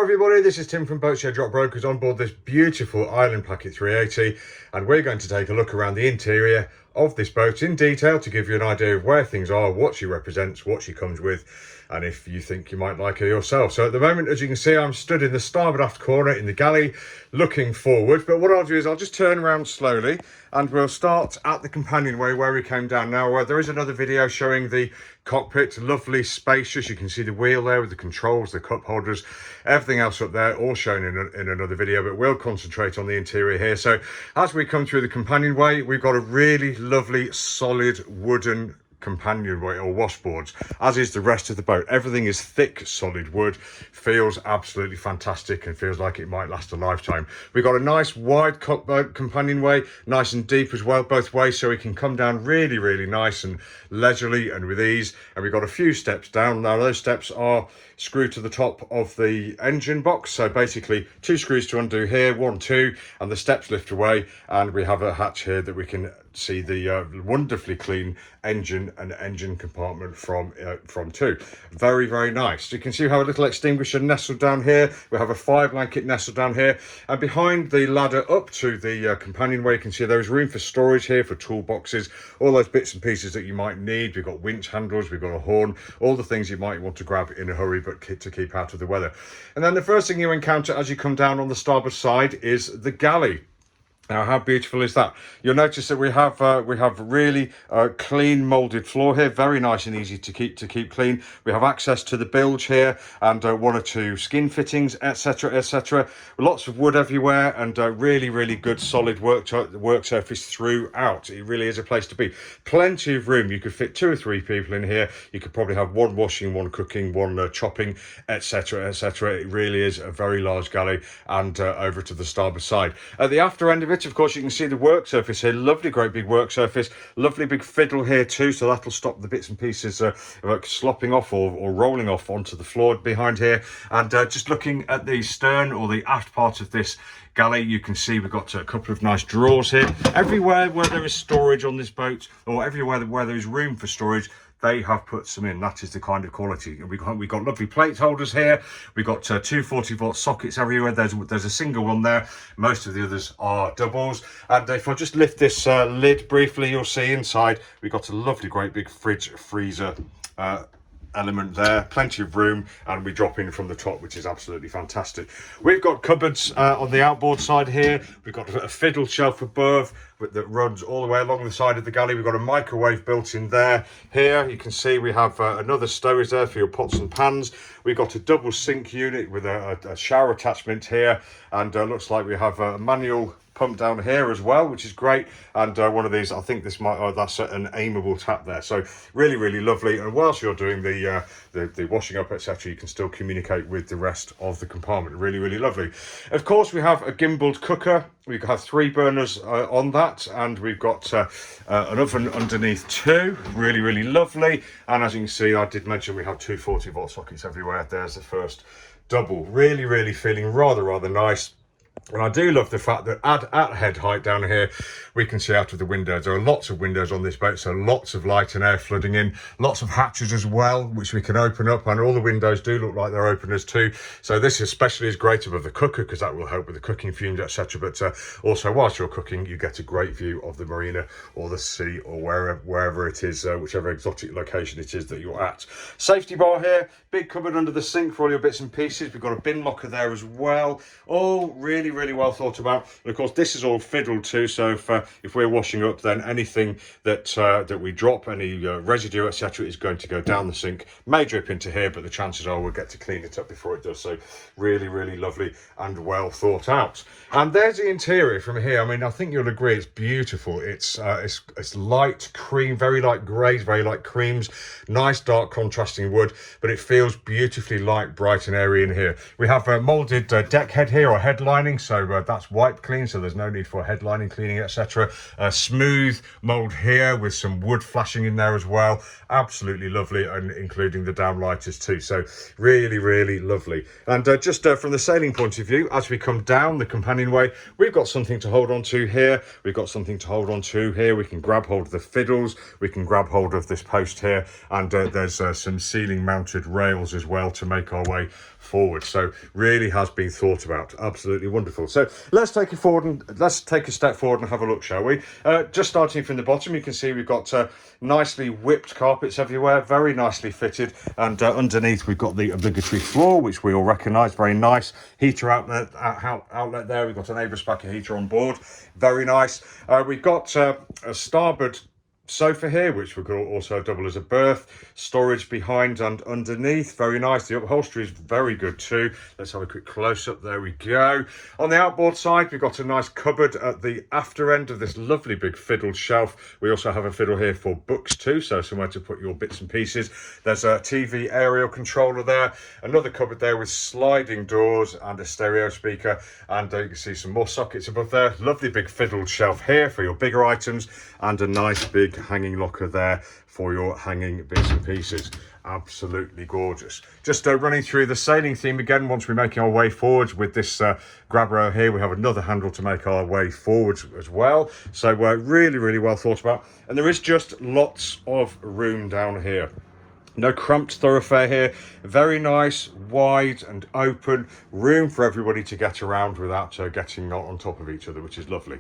Hello everybody, this is Tim from Boatshed Brokers on board this beautiful Island Packet 380, and we're going to take a look around the interior of this boat in detail to give you an idea of where things are, what she represents, what she comes with, and if you think you might like her yourself. So at the moment, as you can see, I'm stood in the starboard aft corner in the galley looking forward, but what I'll do is I'll just turn around slowly and we'll start at the companionway where we came down. Now there is another video showing the cockpit, lovely, spacious. You can see the wheel there with the controls, the cup holders, everything else up there, all shown in another video, but we'll concentrate on the interior here. So as we come through the companionway, we've got a really lovely solid wooden companionway or washboards, as is the rest of the boat. Everything is thick solid wood, feels absolutely fantastic and feels like it might last a lifetime. We've got a nice wide companionway, nice and deep as well both ways, so we can come down really nice and leisurely and with ease. And we've got a few steps down. Now those steps are screwed to the top of the engine box, so basically 2 screws to undo here, 1, 2, and the steps lift away, and we have a hatch here that we can see the wonderfully clean engine and engine compartment from too. Very nice. You can see we have a little extinguisher nestled down here. We have a fire blanket nestled down here, and behind the ladder up to the companionway, you can see there is room for storage here, for toolboxes, all those bits and pieces that you might need. We've got winch handles, we've got a horn, all the things you might want to grab in a hurry but to keep out of the weather. And then the first thing you encounter as you come down on the starboard side is the galley. Now, how beautiful is that? You'll notice that we have really clean moulded floor here, very nice and easy to keep clean. We have access to the bilge here and 1 or 2 skin fittings, etc. Lots of wood everywhere and really good solid work surface throughout. It really is a place to be. Plenty of room. You could fit 2 or 3 people in here. You could probably have 1 washing, 1 cooking, 1 chopping, etc. It really is a very large galley. And over to the starboard side. At the after end of it, of course, you can see the work surface here. Lovely, great big work surface. Lovely big fiddle here too, so that'll stop the bits and pieces slopping off or rolling off onto the floor behind here. And just looking at the stern or the aft part of this galley, you can see we've got a couple of nice drawers here. Everywhere where there is storage on this boat, or everywhere where there is room for storage, they have put some in. That is the kind of quality. We've got lovely plate holders here. We've got 2 40-volt sockets everywhere. There's a single one there. Most of the others are doubles. And if I just lift this lid briefly, you'll see inside we've got a lovely, great big fridge freezer element there, plenty of room, and we drop in from the top, which is absolutely fantastic. We've got cupboards on the outboard side here. We've got a fiddle shelf above that runs all the way along the side of the galley. We've got a microwave built in there. Here you can see we have another stowage there for your pots and pans. We've got a double sink unit with a shower attachment here, and looks like we have a manual pump down here as well, which is great. And one of these, I think this might, that's an aimable tap there. So really lovely. And whilst you're doing the washing up, etc., you can still communicate with the rest of the compartment. Really lovely. Of course, we have a gimbaled cooker. We have 3 burners on that, and we've got an oven underneath too. Really lovely. And as you can see, I did mention we have 2 40-volt sockets everywhere. There's the first double. Really feeling rather nice. And I do love the fact that at head height down here, we can see out of the windows. There are lots of windows on this boat, so lots of light and air flooding in. Lots of hatches as well, which we can open up, and all the windows do look like they're openers too. So this especially is great above the cooker, because that will help with the cooking fumes, etc. But also, whilst you're cooking, you get a great view of the marina or the sea or wherever it is, whichever exotic location it is that you're at. Safety bar here, big cupboard under the sink for all your bits and pieces. We've got a bin locker there as well. All really well thought about. And of course, this is all fiddled too, so if we're washing up, then anything that we drop, any residue, etc., is going to go down the sink. May drip into here, but the chances are we'll get to clean it up before it does. So really lovely and well thought out. And there's the interior from here. I mean, I think you'll agree it's beautiful. It's light cream, very light greys, very light creams, nice dark contrasting wood, but it feels beautifully light, bright and airy in here. We have a moulded deck head here, or headlining. headlining, so that's wipe clean, so there's no need for headlining cleaning, etc. Smooth mould here with some wood flashing in there as well. Absolutely lovely, and including the downlighters too. So really, really lovely. And just from the sailing point of view, as we come down the companionway, we've got something to hold on to here. We've got something to hold on to here. We can grab hold of the fiddles. We can grab hold of this post here, and there's some ceiling mounted rails as well to make our way forward. So really has been thought about. Absolutely wonderful. So let's take a step forward and have a look, shall we? Just starting from the bottom, you can see we've got nicely whipped carpets everywhere, very nicely fitted, and underneath we've got the obligatory floor, which we all recognise. Very nice heater outlet there. We've got an Abraspacker heater on board, very nice. We've got a starboard sofa here, which we could also double as a berth. Storage behind and underneath, very nice. The upholstery is very good too. Let's have a quick close-up. There we go. On the outboard side, we've got a nice cupboard at the after end of this lovely big fiddle shelf. We also have a fiddle here for books too, so somewhere to put your bits and pieces. There's a TV aerial controller there, another cupboard there with sliding doors and a stereo speaker, and you can see some more sockets above there. Lovely big fiddle shelf here for your bigger items, and a nice big hanging locker there for your hanging bits and pieces. Absolutely gorgeous. Just running through the sailing theme again, once we're making our way forwards with this grab rail here, we have another handle to make our way forwards as well. So really, really well thought about. And there is just lots of room down here. No cramped thoroughfare here. Very nice, wide and open. Room for everybody to get around without getting on top of each other, which is lovely.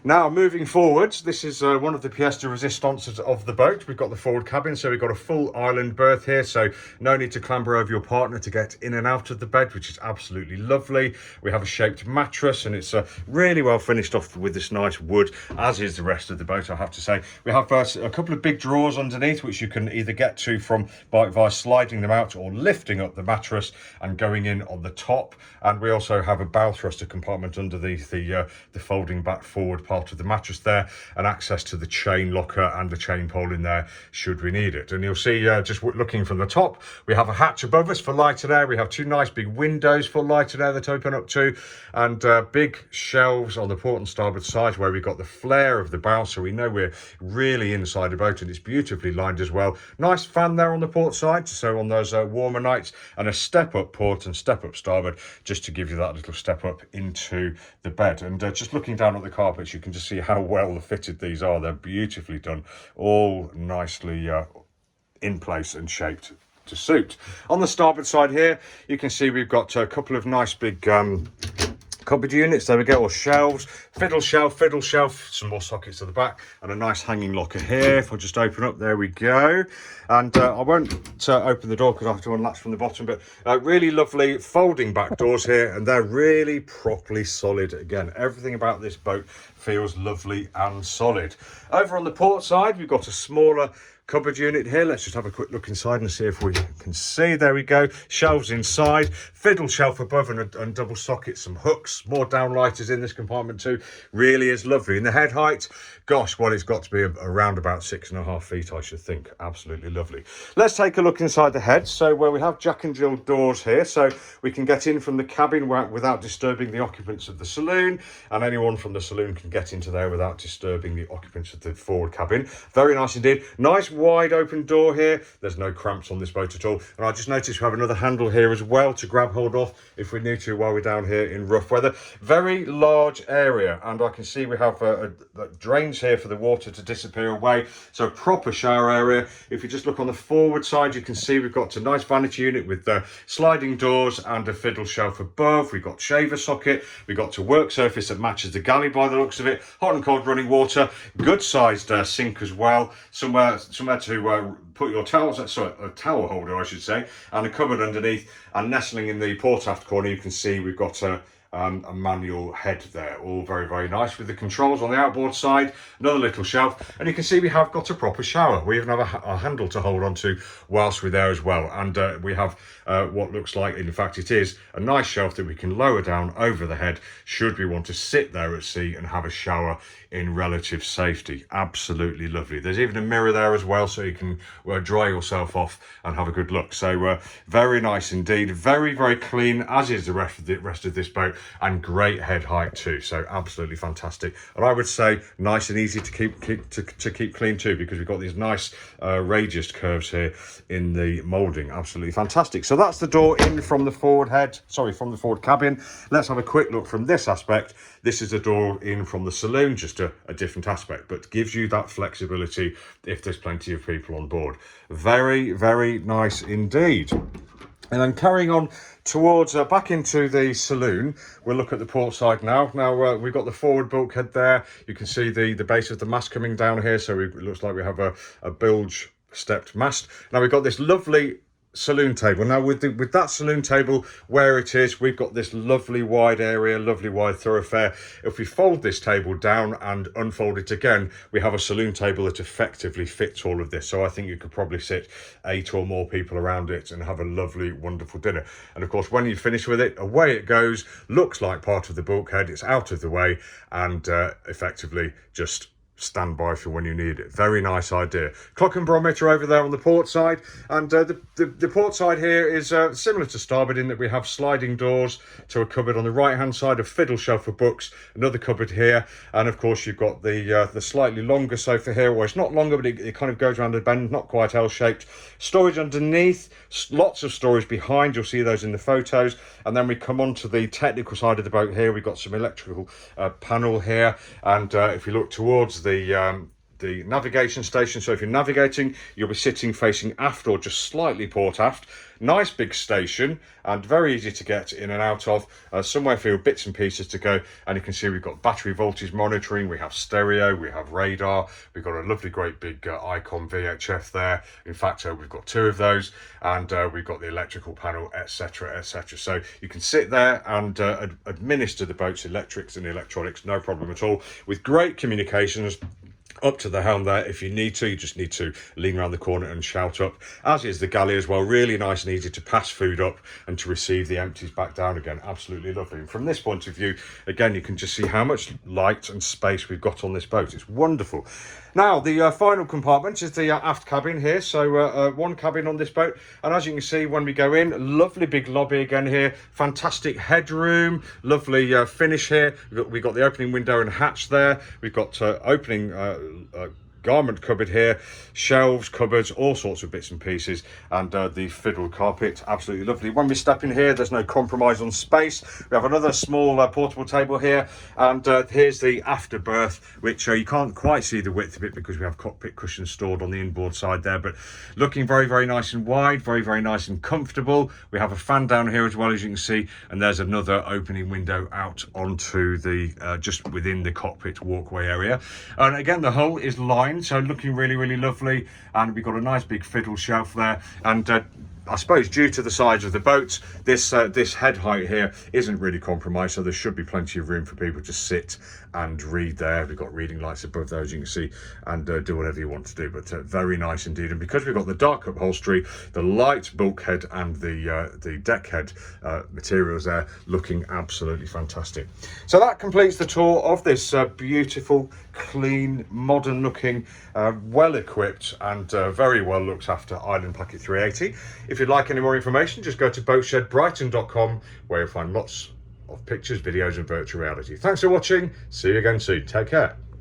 Now, moving forwards, this is one of the pièce de résistance of the boat. We've got the forward cabin, so we've got a full island berth here, so no need to clamber over your partner to get in and out of the bed, which is absolutely lovely. We have a shaped mattress, and it's really well finished off with this nice wood, as is the rest of the boat, I have to say. We have a couple of big drawers underneath, which you can either get to from by sliding them out or lifting up the mattress and going in on the top. And we also have a bow thruster compartment underneath the folding back forward part of the mattress there, and access to the chain locker and the chain pole in there should we need it. And you'll see, just looking from the top, we have a hatch above us for lighted air. We have two nice big windows for lighted air that open up to, and big shelves on the port and starboard side where we've got the flare of the bow, so we know we're really inside a boat, and it's beautifully lined as well. Nice fan there on the port side, so on those warmer nights, and a step up port and step up starboard, just to give you that little step up into the bed. And just looking down at the carpets, you can just see how well fitted these are. They're beautifully done, all nicely in place and shaped to suit. On the starboard side here, you can see we've got a couple of nice big cupboard units, there we go, or shelves. Fiddle shelf, some more sockets at the back, and a nice hanging locker here. If I just open up, there we go. And I won't open the door because I have to unlatch from the bottom, but really lovely folding back doors here, and they're really properly solid. Again, everything about this boat feels lovely and solid. Over on the port side, we've got a smaller cupboard unit here. Let's just have a quick look inside and see if we can see. There we go. Shelves inside, fiddle shelf above, and double sockets, some hooks, more downlighters in this compartment too. Really is lovely. And the head height, gosh, well, it's got to be around about 6.5 feet, I should think. Absolutely lovely. Let's take a look inside the head. So where we have Jack and Jill doors here, so we can get in from the cabin without disturbing the occupants of the saloon, and anyone from the saloon can get into there without disturbing the occupants of the forward cabin. Very nice indeed. Nice wide open door here. There's no cramps on this boat at all. And I just noticed we have another handle here as well to grab hold of if we need to while we're down here in rough weather. Very large area, and I can see we have drains here for the water to disappear away, so a proper shower area. If you just look on the forward side, you can see we've got a nice vanity unit with sliding doors and a fiddle shelf above. We've got shaver socket, we've got a work surface that matches the galley by the looks of it, hot and cold running water, good sized sink as well, somewhere to put your towels, a towel holder I should say, and a cupboard underneath. And nestling in the port aft corner, you can see we've got a manual head there, all very, very nice with the controls on the outboard side. Another little shelf, and you can see we have got a proper shower. We even have a handle to hold on to whilst we're there as well, and we have what looks like, in fact it is, a nice shelf that we can lower down over the head should we want to sit there at sea and have a shower in relative safety. Absolutely lovely. There's even a mirror there as well, so you can dry yourself off and have a good look. So very nice indeed. Very, very clean, as is the rest of this boat. and great head height too. So absolutely fantastic. And I would say nice and easy to keep clean too, because we've got these nice radiused curves here in the moulding. Absolutely fantastic. So that's the door in from the forward cabin. Let's have a quick look from this aspect. This is the door in from the saloon, just a different aspect, but gives you that flexibility if there's plenty of people on board. Very, very nice indeed. And then carrying on towards back into the saloon, we'll look at the port side now. Now we've got the forward bulkhead there. You can see the base of the mast coming down here, so it looks like we have a bilge stepped mast. Now we've got this lovely saloon table. Now with that saloon table where it is, we've got this lovely wide area, lovely wide thoroughfare. If we fold this table down and unfold it again, we have a saloon table that effectively fits all of this. So I think you could probably sit 8 or more people around it and have a lovely, wonderful dinner. And of course, when you finish with it, away it goes. Looks like part of the bulkhead. It's out of the way and effectively just stand by for when you need it. Very nice idea. Clock and barometer over there on the port side, and the port side here is similar to starboard in that we have sliding doors to a cupboard on the right hand side, a fiddle shelf for books, another cupboard here, and of course you've got the slightly longer sofa here. Well, it's not longer, but it kind of goes around the bend, not quite L-shaped. Storage underneath, lots of storage behind, you'll see those in the photos. And then we come on to the technical side of the boat here. We've got some electrical panel here, and if you look towards the navigation station, so if you're navigating, you'll be sitting facing aft or just slightly port aft. Nice big station and very easy to get in and out of. Somewhere for your bits and pieces to go, and you can see we've got battery voltage monitoring, we have stereo, we have radar, we've got a lovely great big Icon VHF there. In fact, we've got 2 of those, and we've got the electrical panel, etc, etc. So you can sit there and administer the boat's electrics and electronics, no problem at all, with great communications up to the helm there. If you need to, you just need to lean around the corner and shout up, as is the galley as well. Really nice and easy to pass food up and to receive the empties back down again. Absolutely lovely. And from this point of view, again, you can just see how much light and space we've got on this boat. It's wonderful. Now, the final compartment is the aft cabin here. So one cabin on this boat. And as you can see, when we go in, lovely big lobby again here. Fantastic headroom. Lovely finish here. We've got the opening window and hatch there. We've got opening garment cupboard here, shelves, cupboards, all sorts of bits and pieces, and the fiddle carpet, absolutely lovely. When we step in here, there's no compromise on space. We have another small portable table here, and here's the afterberth, which you can't quite see the width of it because we have cockpit cushions stored on the inboard side there, but looking very, very nice and wide, very, very nice and comfortable. We have a fan down here as well, as you can see, and there's another opening window out onto the just within the cockpit walkway area. And again, the hull is lined, so looking really, really lovely, and we've got a nice big fiddle shelf there, and I suppose due to the size of the boat, this head height here isn't really compromised, so there should be plenty of room for people to sit and read there. We've got reading lights above those, you can see, and do whatever you want to do, but very nice indeed. And because we've got the dark upholstery, the light bulkhead and the deck head materials there, looking absolutely fantastic. So that completes the tour of this beautiful, clean, modern looking, well equipped and very well looked after Island Packet 380. If you'd like any more information, just go to boatshedbrighton.com, where you'll find lots of pictures, videos and virtual reality. Thanks for watching. See you again soon. Take care.